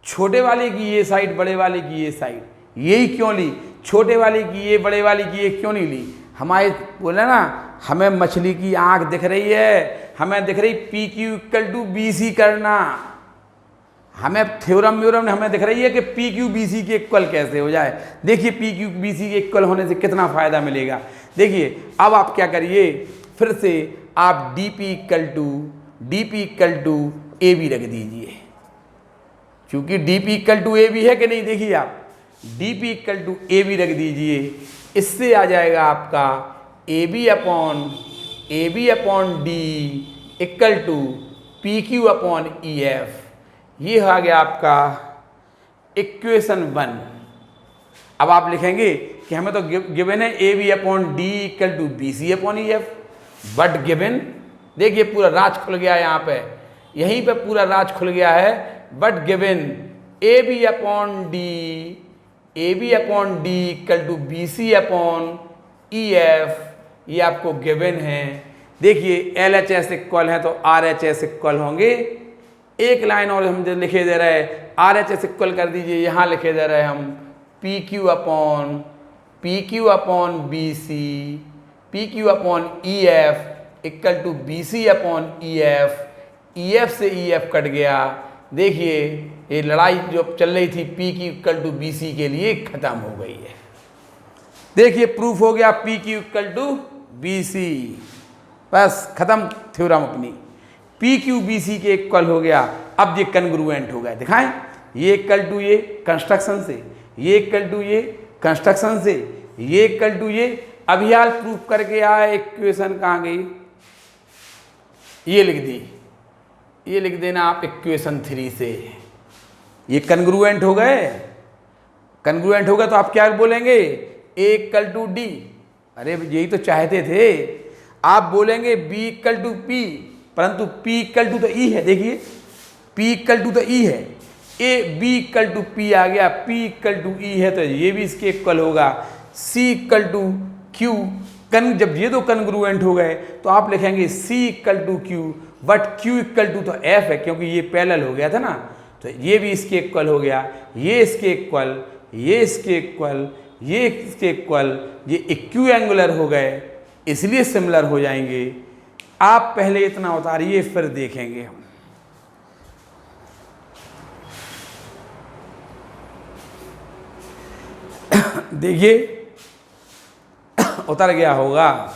छोटे वाले की ये साइड, बड़े वाले की ये साइड, यही क्यों ली, छोटे वाले की ये, बड़े वाले की ये क्यों नहीं ली। हमारे बोले ना, हमें मछली की आंख दिख रही है, हमें दिख रही PQ=BC करना, हमें थ्योरम व्योरम हमें दिख रही है कि PQ/BC के इक्वल कैसे हो जाए। देखिए PQ/BC के इक्वल होने से कितना फ़ायदा मिलेगा। देखिए अब आप क्या करिए, फिर से आप dp=AB रख दीजिए, क्योंकि dp=AB है कि नहीं। देखिए आप dp=AB रख दीजिए, इससे आ जाएगा आपका AB/D इक्वल टू PQ/EF। ये आ गया आपका इक्वेशन 1। अब आप लिखेंगे कि हमें तो गिवन है AB/D equal to BC/EF, but given, देखिए पूरा राज खुल गया है यहाँ पे, यहीं पे पूरा राज खुल गया है। But given AB/D equal to BC/EF, ये आपको गिवन है। देखिए LHS इक्वल है तो RHS इक्वल होंगे। एक लाइन और हम जो लिखे दे रहे हैं, RHS इक्वल कर दीजिए, यहाँ लिखे दे रहे हैं हम PQ/EF equal to BC/EF, EF से EF कट गया। देखिए ये लड़ाई जो चल रही थी PQ=BC के लिए ख़त्म हो गई है। देखिए प्रूफ हो गया PQ=BC, बस ख़त्म थ्योरम अपनी, PQ/BC के इक्वल हो गया। अब ये कन्ग्रुएंट हो गए, दिखाएं, ये इक्वल टू ये कंस्ट्रक्शन से, ये इक्वल टू ये कंस्ट्रक्शन से, ये इक्वल टू ये। अभी हाल प्रूफ करके आया, इक्वेशन कहाँ गई, ये लिख दी, ये लिख देना आप इक्वेशन 3 से। ये कन्ग्रुएंट हो गए, कन्ग्रुएंट हो गए तो आप क्या बोलेंगे, A=D। अरे यही तो चाहते थे, आप बोलेंगे B=P, परंतु P= तो E है। देखिए P= तो E है, B=P आ गया, P=E है तो ये भी इसके इक्वल होगा। C=Q, जब ये दो कन्ग्रुएंट हो गए तो आप लिखेंगे C=Q, बट Q= तो F है, क्योंकि ये पैरेलल हो गया था ना, तो ये भी इसके इक्वल हो गया, ये इसके इक्वल, ये इसके इक्वल, ये इसके इक्वल, ये इक्विएंगुलर हो गए, इसलिए सिमिलर हो जाएंगे। आप पहले इतना उतारिए फिर देखेंगे हम। देखिए उतर गया होगा।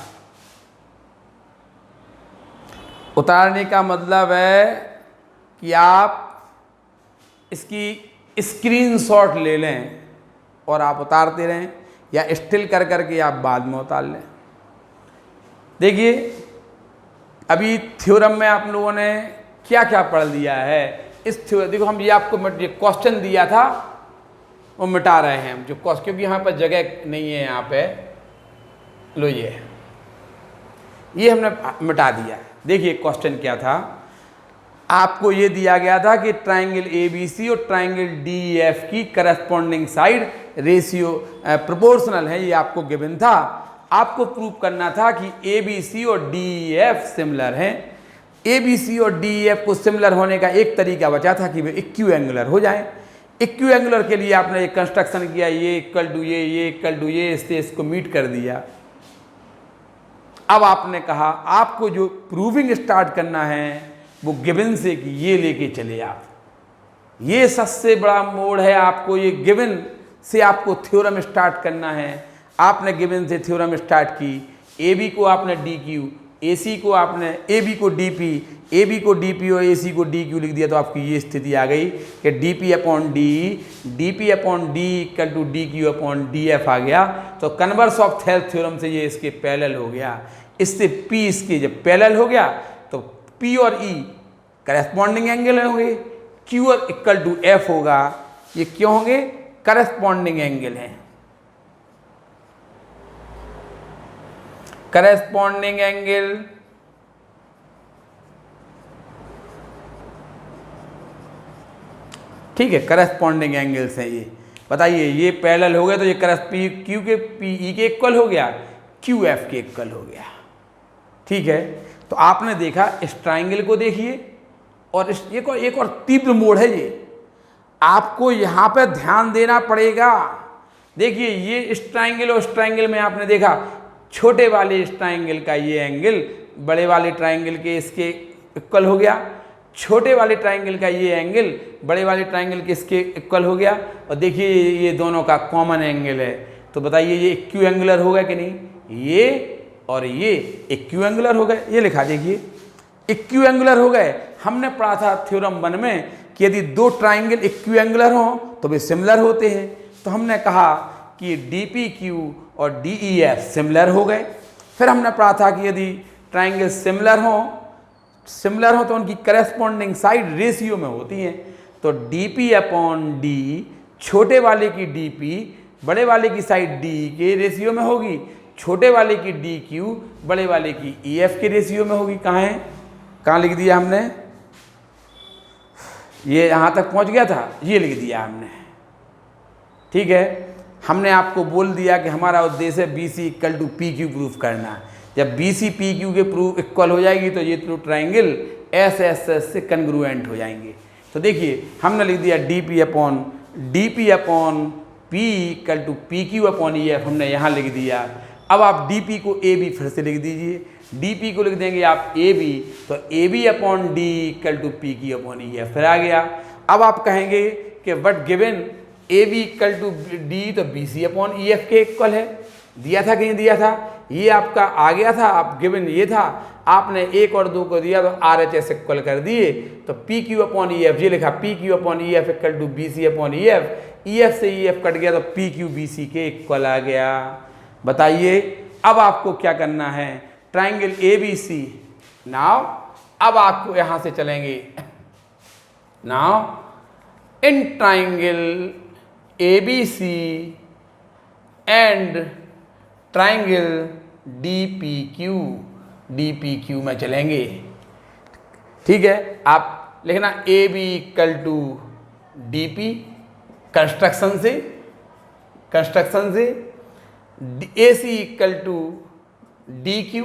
उतारने का मतलब है कि आप इसकी स्क्रीनशॉट ले लें और आप उतारते रहें, या स्टिल कर करके आप बाद में उतार लें। देखिए अभी थ्योरम में आप लोगों ने क्या क्या पढ़ लिया है। इस थ्योरम, देखो हम ये आपको ये क्वेश्चन दिया था वो मिटा रहे हैं हम, जो क्वेश्चन, क्योंकि यहाँ पर जगह नहीं है यहाँ पे। लो ये हमने मिटा दिया। देखिए क्वेश्चन क्या था, आपको ये दिया गया था कि ट्राइंगल ABC और ट्राइंगल DEF की करस्पॉन्डिंग साइड रेशियो प्रोपोर्शनल है, ये आपको गिवन था। आपको प्रूव करना था कि ABC और DEF सिमिलर हैं। ABC और DEF को सिमिलर होने का एक तरीका बचा था कि वे इक्विएंगुलर हो जाएं। इक्विएंगुलर के लिए आपने एक कंस्ट्रक्शन किया, ये इक्वल टू ये इक्वल टू ये, इससे इसको मीट कर दिया। अब आपने कहा आपको जो प्रूविंग स्टार्ट करना है वो गिवन से कि ये लेके चले आप, ये सबसे बड़ा मोड़ है। आपको ये गिवन से आपको थ्योरम स्टार्ट करना है। आपने गिवन से थ्योरम स्टार्ट की, ए बी को आपने डी क्यू, ए सी को आपने ए बी को डी पी, ए बी को डी पी और ए सी को डी क्यू लिख दिया, तो आपकी ये स्थिति आ गई कि D P upon D equal to D Q upon D F आ गया। तो कन्वर्स ऑफ थेल्स थ्योरम से ये इसके पैरेलल हो गया। इससे पी इसके जब पैरेलल हो गया तो पी और ई करेस्पॉन्डिंग एंगल होंगे, क्यू और इक्वल टू एफ होगा। ये क्यों होंगे? करेस्पॉन्डिंग एंगल हैं, करेस्पॉन्डिंग एंगल ठीक है, करेस्पॉन्डिंग एंगल्स हैं ये। बताइए ये पैरेलल हो गए तो ये क्यू के पी ई के इक्वल हो गया, क्यू एफ के इक्वल हो गया। ठीक है, तो आपने देखा इस ट्राइंगल को देखिए, और इस एक और तीव्र मोड़ है ये, आपको यहाँ पे ध्यान देना पड़ेगा। देखिए ये इस ट्राइंगल और इस ट्राइंगल में आपने देखा छोटे वाले इस ट्राइंगल का ये एंगल बड़े वाले ट्राइंगल के इसके इक्वल हो गया, छोटे वाले ट्राइंगल का ये एंगल बड़े वाले ट्राइंगल के इसके इक्वल हो गया। और देखिए ये दोनों का कॉमन एंगल है, तो बताइए ये इक्यू एंगुलर होगा कि नहीं? ये और ये इक्यू एंगुलर हो गए, ये लिखा देखिए इक्यू एंगुलर हो गए। हमने पढ़ा था थ्योरम 1 में कि यदि दो ट्राइंगल इक्यू एंगुलर हों तो वे सिमिलर होते हैं। तो हमने कहा कि डी पी क्यू और डी ई एफ सिमिलर हो गए। फिर हमने पढ़ा था कि यदि ट्राइंगल सिमिलर हो तो उनकी करेस्पॉन्डिंग साइड रेशियो में होती हैं। तो डी पी अपॉन डी छोटे वाले की डी पी बड़े वाले की साइड डी के रेशियो में होगी, छोटे वाले की डी क्यू बड़े वाले की ई एफ के रेशियो में होगी। कहाँ है? कहाँ लिख दिया हमने? ये यहाँ तक पहुँच गया था, ये लिख दिया हमने। ठीक है, हमने आपको बोल दिया कि हमारा उद्देश्य है B C equal to P Q proof करना। जब बी सी पी क्यू के प्रूफ इक्वल हो जाएगी तो ये ट्राइंगल एस एस एस से कन्ग्रुएंट हो जाएंगे। तो देखिए हमने लिख दिया D P upon P equal to P Q upon E F, हमने यहाँ लिख दिया। अब आप डी पी को ए बी फिर से लिख दीजिए, डी पी को लिख देंगे आप ए बी, तो A B upon D equal to P Q upon E F फिर आ गया। अब आप कहेंगे कि what given A B equal to D, तो B C upon E F के इक्वल है। दिया था कि नहीं दिया था? ये आपका आ गया था, आप गिवन ये था, आपने 1 और 2 को दिया तो आर एच एस इक्वल कर दिए। तो P Q upon E F, ये लिखा P Q upon E F equal to B C upon E F से ई एफ कट गया तो पी क्यू बी सी के इक्वल आ गया। बताइए अब आपको क्या करना है? Triangle A B C. Now अब आपको यहाँ से चलेंगे, now in triangle ABC and triangle DPQ में चलेंगे। ठीक है, आप लिखना AB equal to DP construction से, AC equal to DQ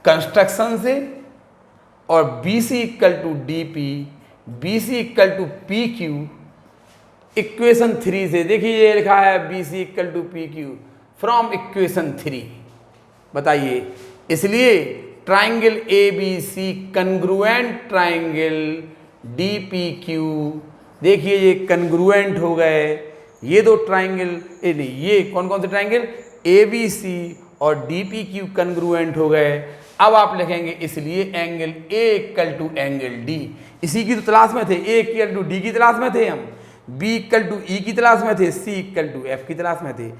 construction से, और BC equal to DP, BC equal to PQ equation 3 से। देखिए ये लिखा है BC equal to PQ from equation 3। बताइए, इसलिए triangle ABC congruent triangle DPQ, देखिए ये कन्ग्रुएंट हो गए। ये दो ट्राइंगल ये कौन कौन से ट्राइंगल? ABC और DPQ कन्ग्रुएंट हो गए। अब आप लिखेंगे इसलिए angle A equal to angle D, इसी की तो तलाश में थे। A इक्वल टू D की तलाश में थे हम, B इक्वल टू E की तलाश में थे, C इक्वल टू F की तलाश में थे।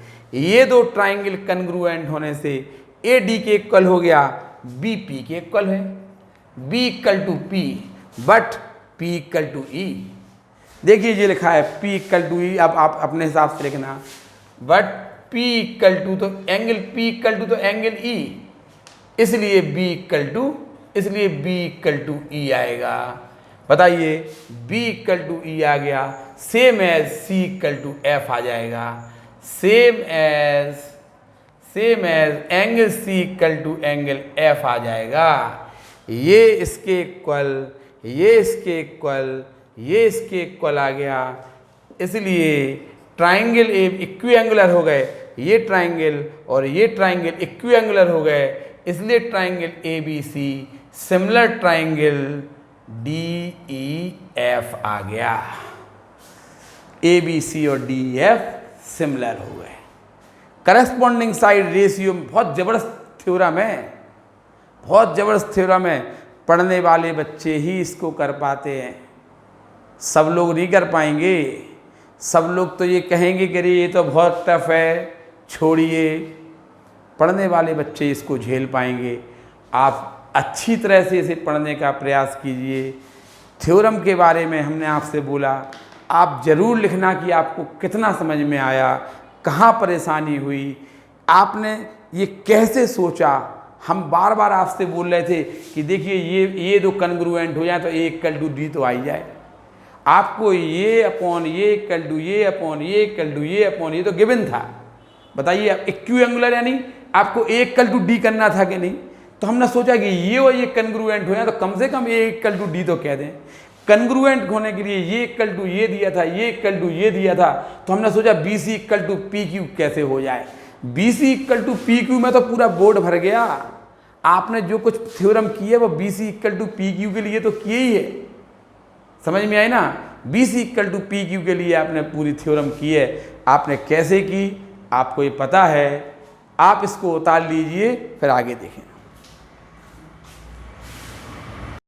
ये दो ट्राइंगल कन्ग्रुएंट होने से A D के इक्वल हो गया, B P के इक्वल है, B equal to P but P equal to E। देखिए ये लिखा है P इक्वल टू E, अब आप अपने हिसाब से लिखना, बट P इक्वल टू तो एंगल P इक्वल टू तो एंगल E, इसलिए B इक्वल टू E आएगा। बताइए B इक्वल टू E आ गया, same as C equal to F आ जाएगा, same as angle C equal to angle F आ जाएगा। ये इसके इक्वल, ये इसके इक्वल, ये इसके इक्वल आ गया। इसलिए ट्राइंगल इक्विएंगुलर हो गए, ये ट्राइंगल और ये ट्राइंगल इक्विएंगुलर हो गए। इसलिए triangle A B C similar triangle D E F आ गया। ए बी सी और डी ई एफ सिमिलर हो गए। करस्पॉन्डिंग साइड रेशियो बहुत ज़बरदस्त थ्योरम है, बहुत ज़बरदस्त थ्योरम है। पढ़ने वाले बच्चे ही इसको कर पाते हैं, सब लोग नहीं कर पाएंगे। सब लोग तो ये कहेंगे कि ये तो बहुत टफ है, छोड़िए। पढ़ने वाले बच्चे इसको झेल पाएंगे। आप अच्छी तरह से इसे पढ़ने का प्रयास कीजिए। थ्योरम के बारे में हमने आपसे बोला, आप ज़रूर लिखना कि आपको कितना समझ में आया, कहाँ परेशानी हुई, आपने ये कैसे सोचा। हम बार बार आपसे बोल रहे थे कि देखिए ये दो कन्ग्रुएंट हो जाए तो ए इक्वल टू डी तो आ ही जाए। आपको ये अपॉन ये इक्वल टू ये अपॉन ये इक्वल टू ये अपॉन ये तो गिवन था। बताइए आप इक्विएंगुलर यानी आपको ए इक्वल टू डी करना था कि नहीं। तो हमने सोचा कि ये और ये कन्ग्रुएंट हो जाए तो कम से कम ए इक्वल टू डी तो कह दें। कन्ग्रुएंट होने के लिए ये इक्वल टू ये दिया था, ये इक्वल टू ये दिया था, तो हमने सोचा B C equal to P Q कैसे हो जाए। B C equal to P Q में तो पूरा बोर्ड भर गया। आपने जो कुछ थ्योरम किया वो B C equal to P Q के लिए तो किए ही है। समझ में आई ना। B C equal to P Q के लिए आपने पूरी थ्योरम की है। आपने कैसे की आपको ये पता है, आप इसको उतार लीजिए फिर आगे देखें।